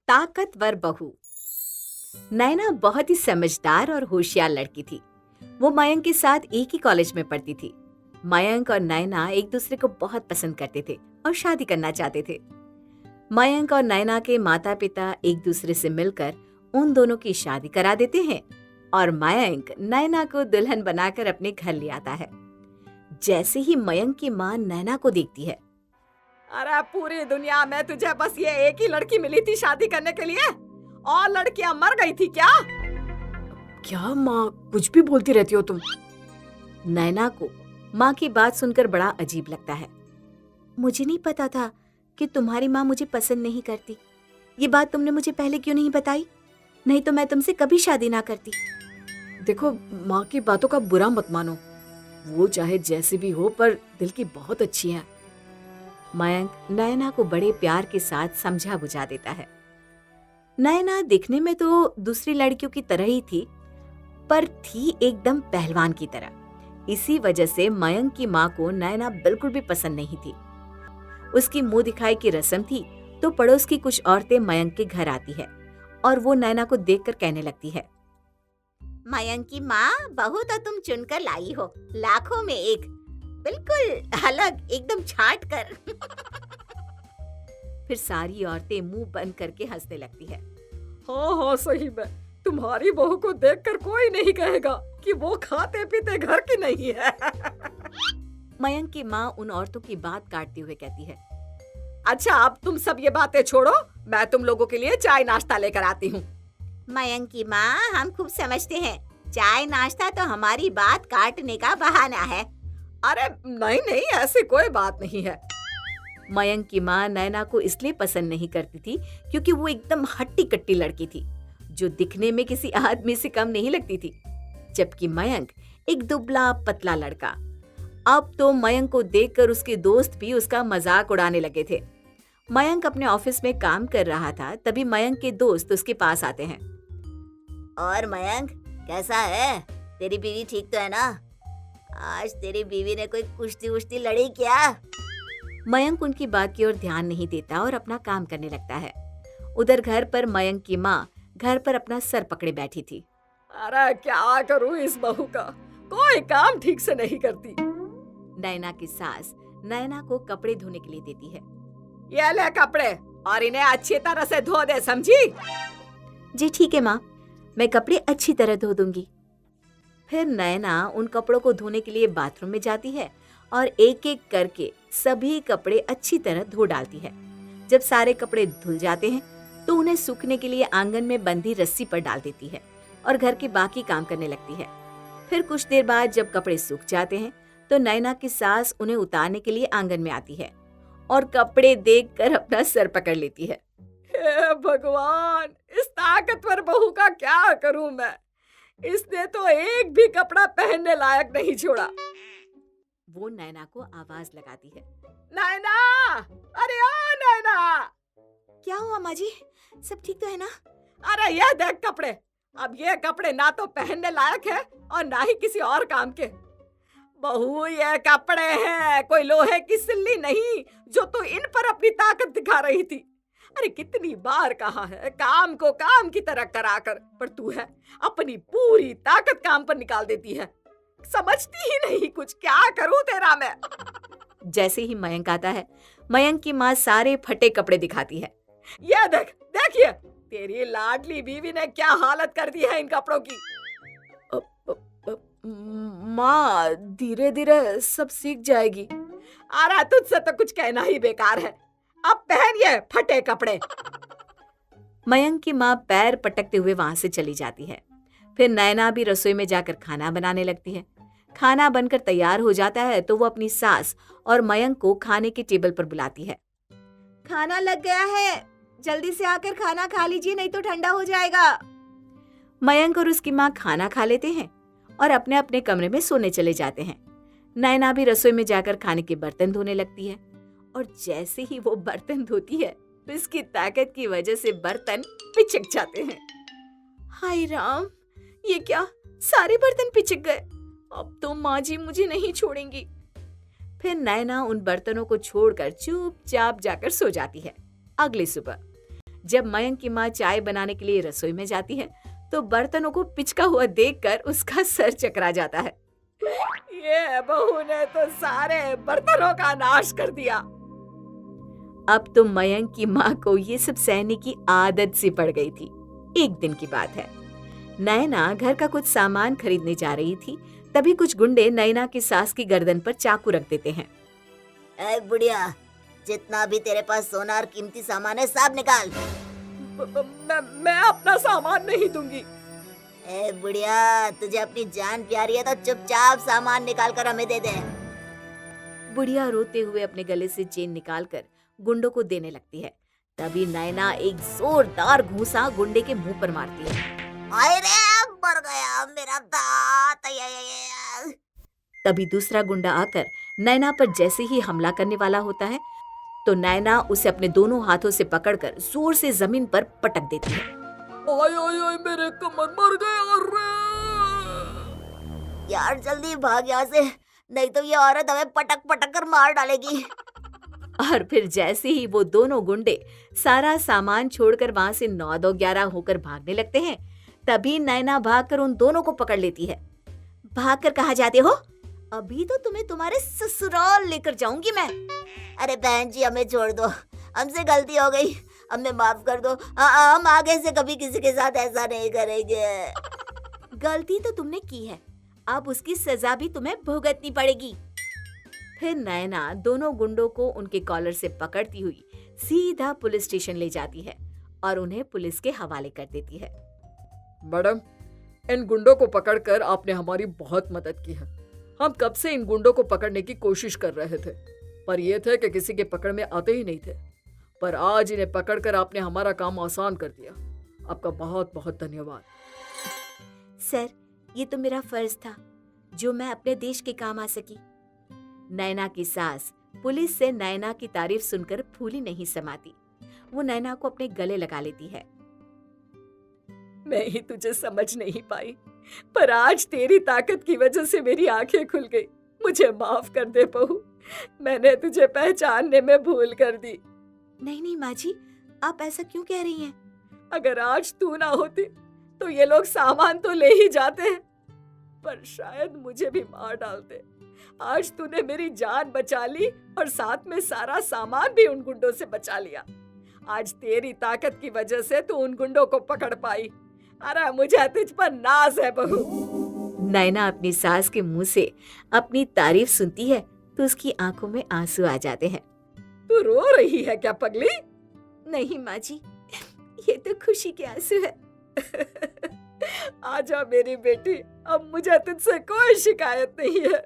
ताकतवर बहू। नैना बहुत ही समझदार और होशियार लड़की थी। वो मयंक के साथ एक ही कॉलेज में पढ़ती थी। मयंक और नैना एक दूसरे को बहुत पसंद करते थे और शादी करना चाहते थे। मयंक और नैना के माता पिता एक दूसरे से मिलकर उन दोनों की शादी करा देते हैं और मयंक नैना को दुल्हन बनाकर अपने घर ले आता है। जैसे ही मयंक की माँ नैना को देखती है, अरे पूरी दुनिया में तुझे बस ये एक ही लड़की मिली थी शादी करने के लिए? और लड़कियां मर गई थी क्या? क्या माँ कुछ भी बोलती रहती हो तुम? नैना को माँ की बात सुनकर बड़ा अजीब लगता है। मुझे नहीं पता था कि तुम्हारी माँ मुझे पसंद नहीं करती। ये बात तुमने मुझे पहले क्यों नहीं बताई? नहीं तो मैं तुमसे कभी शादी ना करती। देखो, माँ की बातों का बुरा मत मानो। वो चाहे जैसे भी हो पर दिल की बहुत अच्छी है। मयंक नैना को बड़े प्यार के साथ समझा बुझा देता है। नैना दिखने में तो दूसरी लड़कियों की तरह ही थी, पर थी एकदम पहलवान की तरह। इसी वजह से मयंक की माँ को नैना बिल्कुल भी पसंद नहीं थी। उसकी मुंह दिखाई की रस्म थी तो पड़ोस की कुछ औरतें मयंक के घर आती है और वो नैना को देखकर कहने लगती है, मयंक की माँ, बहू तो तुम चुनकर लाई हो, लाखों में एक, बिल्कुल अलग, एकदम छांट कर। फिर सारी औरतें मुंह बंद करके हंसने लगती है। हाँ सही में तुम्हारी बहू को देखकर कोई नहीं कहेगा कि वो खाते पीते घर की नहीं है। मयंक की माँ उन औरतों की बात काटते हुए कहती है, अच्छा अब तुम सब ये बातें छोड़ो, मैं तुम लोगों के लिए चाय नाश्ता लेकर आती हूँ। मयंक की माँ, हम खूब समझते हैं, चाय नाश्ता तो हमारी बात काटने का बहाना है। अरे नहीं, ऐसी कोई बात नहीं है। मयंक की माँ नैना को इसलिए पसंद नहीं करती थी क्योंकि वो एकदम हट्टी कट्टी लड़की थी जो दिखने में किसी आदमी से कम नहीं लगती थी, जबकि मयंक एक दुबला पतला लड़का। अब तो मयंक को देखकर उसके दोस्त भी उसका मजाक उड़ाने लगे थे। मयंक अपने ऑफिस में काम कर रहा था, तभी मयंक के दोस्त उसके पास आते हैं। और मयंक, कैसा है? तेरी बीवी ठीक तो है ना? आज तेरी बीवी ने कोई कुश्ती वुश्ती लड़ी क्या? मयंक उनकी बात की ओर ध्यान नहीं देता और अपना काम करने लगता है। उधर घर पर मयंक की माँ घर पर अपना सर पकड़े बैठी थी। अरे क्या करूँ इस बहू का, कोई काम ठीक से नहीं करती। नैना की सास नैना को कपड़े धोने के लिए देती है। ये ले कपड़े और इन्हें अच्छी तरह से धो दे, समझी? जी ठीक है माँ, मैं कपड़े अच्छी तरह धो दूंगी। फिर नैना उन कपड़ों को धोने के लिए बाथरूम में जाती है और एक एक करके सभी कपड़े अच्छी तरह धो डालती है। जब सारे कपड़े धुल जाते हैं तो उन्हें सूखने के लिए आंगन में बंधी रस्सी पर डाल देती है और घर के बाकी काम करने लगती है। फिर कुछ देर बाद जब कपड़े सूख जाते हैं तो नैना की सास उन्हें उतारने के लिए आंगन में आती है और कपड़े देखकर अपना सर पकड़ लेती है। हे भगवान, इस ताकतवर बहू का क्या करूं मैं? इसने तो एक भी कपड़ा पहनने लायक नहीं छोड़ा। वो नैना को आवाज लगाती है, नैना, अरे ओ नैना। क्या हुआ माँ जी, सब ठीक तो है ना? अरे ये देख कपड़े, अब ये कपड़े ना तो पहनने लायक है और ना ही किसी और काम के। बहू, ये कपड़े हैं, कोई लोहे की सिल्ली नहीं जो तू इन पर अपनी ताकत दिखा रही थी। अरे कितनी बार कहा है काम को काम की तरह करा कर, पर तू है अपनी पूरी ताकत काम पर निकाल देती है। समझती ही नहीं कुछ, क्या करूं तेरा मैं? जैसे ही मयंक आता है, मयंक की माँ सारे फटे कपड़े दिखाती है। ये देखिए, तेरी लाडली बीवी ने क्या हालत कर दी है इन कपड़ों की। माँ, धीरे धीरे सब सीख जाएगी। अरे तुझसे तो कुछ कहना ही बेकार है, अब पहन ये फटे कपड़े। मयंक की माँ पैर पटकते हुए वहां से चली जाती है। फिर नैना भी रसोई में जाकर खाना बनाने लगती है। खाना बनकर तैयार हो जाता है तो वो अपनी सास और मयंक को खाने के टेबल पर बुलाती है। खाना लग गया है, जल्दी से आकर खाना खा लीजिए, नहीं तो ठंडा हो जाएगा। मयंक और उसकी माँ खाना खा लेते हैं और अपने अपने कमरे में सोने चले जाते हैं। नैना भी रसोई में जाकर खाने के बर्तन धोने लगती है और जैसे ही वो बर्तन धोती है तो इसकी ताकत की वजह से बर्तन पिचक जाते हैं। हाय राम, ये क्या, सारे बर्तन पिचक गए। अब तो माँ जी मुझे नहीं छोड़ेंगी। फिर नैना उन बर्तनों को छोड़कर चुपचाप जाकर सो जाती है। अगली सुबह जब मयंक की माँ चाय बनाने के लिए रसोई में जाती है तो बर्तनों को पिचका हुआ देखकर उसका सर चकरा जाता है। ये बहू ने तो सारे बर्तनों का नाश कर दिया। अब तो मयंक की माँ को ये सब सहने की आदत सी पड़ गई थी। एक दिन की बात है, नैना घर का कुछ सामान खरीदने जा रही थी। तभी कुछ गुंडे नैना की सास की गर्दन पर चाकू रख देते हैं। ए बुढ़िया, जितना भी तेरे पास सोना और कीमती सामान है सब निकाल। मैं अपना सामान नहीं दूंगी। ए बुढ़िया, तुझे अपनी जान प्यारी है तो चुपचाप सामान निकाल कर हमें दे दे। बुढ़िया रोते हुए अपने गले से चेन निकालकर गुंडों को देने लगती है। तभी नैना एक जोरदार घूंसा गुंडे के मुंह पर मारती है। अरे मर गया मेरा दांत। तभी दूसरा गुंडा आकर नैना पर जैसे ही हमला करने वाला होता है तो नैना उसे अपने दोनों हाथों से पकड़कर जोर से जमीन पर पटक देती है। ओए ओए ओए, मेरे कमर मर गया रे। यार जल्दी भाग यहाँ से, नहीं तो ये औरत हमें पटक पटक कर मार डालेगी। और फिर जैसे ही वो दोनों गुंडे सारा सामान छोड़कर वहां से 9-2-11 होकर भागने लगते हैं, तभी नैना भागकर उन दोनों को पकड़ लेती है। भागकर कहाँ जाते हो? अभी तो तुम्हें तुम्हारे ससुराल लेकर जाऊंगी मैं। अरे बहन जी, हमें छोड़ दो, हमसे गलती हो गई, हमें माफ कर दो। हम आगे से कभी किसी के साथ ऐसा नहीं करेंगे। गलती तो तुमने की है, अब उसकी सजा भी तुम्हें भुगतनी पड़ेगी। फिर नैना दोनों गुंडों को उनके कॉलर से पकड़ती हुई सीधा पुलिस स्टेशन ले जाती है और उन्हें पुलिस के हवाले कर देती है। मैडम, इन गुंडों को पकड़कर आपने हमारी बहुत मदद की है। हम कब से इन गुंडों को पकड़ने की कोशिश कर रहे थे, पर ये थे कि किसी के पकड़ में आते ही नहीं थे। पर आज इन्हें पकड़कर आपने हमारा काम आसान कर दिया। आपका बहुत बहुत धन्यवाद। सर, ये तो मेरा फर्ज था जो मैं अपने देश के काम आ सकी। नैना की सास पुलिस से नैना की तारीफ सुनकर फूली नहीं समाती। वो नैना को अपने गले लगा लेती है। मैं ही तुझे समझ नहीं पाई, पर आज तेरी ताकत की वजह से मेरी आंखें खुल गई। मुझे माफ कर दे बहू, मैंने तुझे पहचानने में भूल कर दी। नहीं नहीं माँ जी, आप ऐसा क्यों कह रही हैं? अगर आज तू ना होती तो ये लोग सामान तो ले ही जाते हैं, पर शायद मुझे भी मार डालते। आज तूने मेरी जान बचा ली और साथ में सारा सामान भी उन गुंडों से बचा लिया। आज तेरी ताकत की वजह से तू उन गुंडों को पकड़ पाई। अरे मुझे तुझ पर नाज है बहू। नैना अपनी सास के मुंह से अपनी तारीफ सुनती है तो उसकी आंखों में आंसू आ जाते हैं। तू रो रही है क्या पगली? नहीं माँ जी, ये तो खुशी के आंसू है। आजा मेरी बेटी, अब मुझे तुझसे कोई शिकायत नहीं है।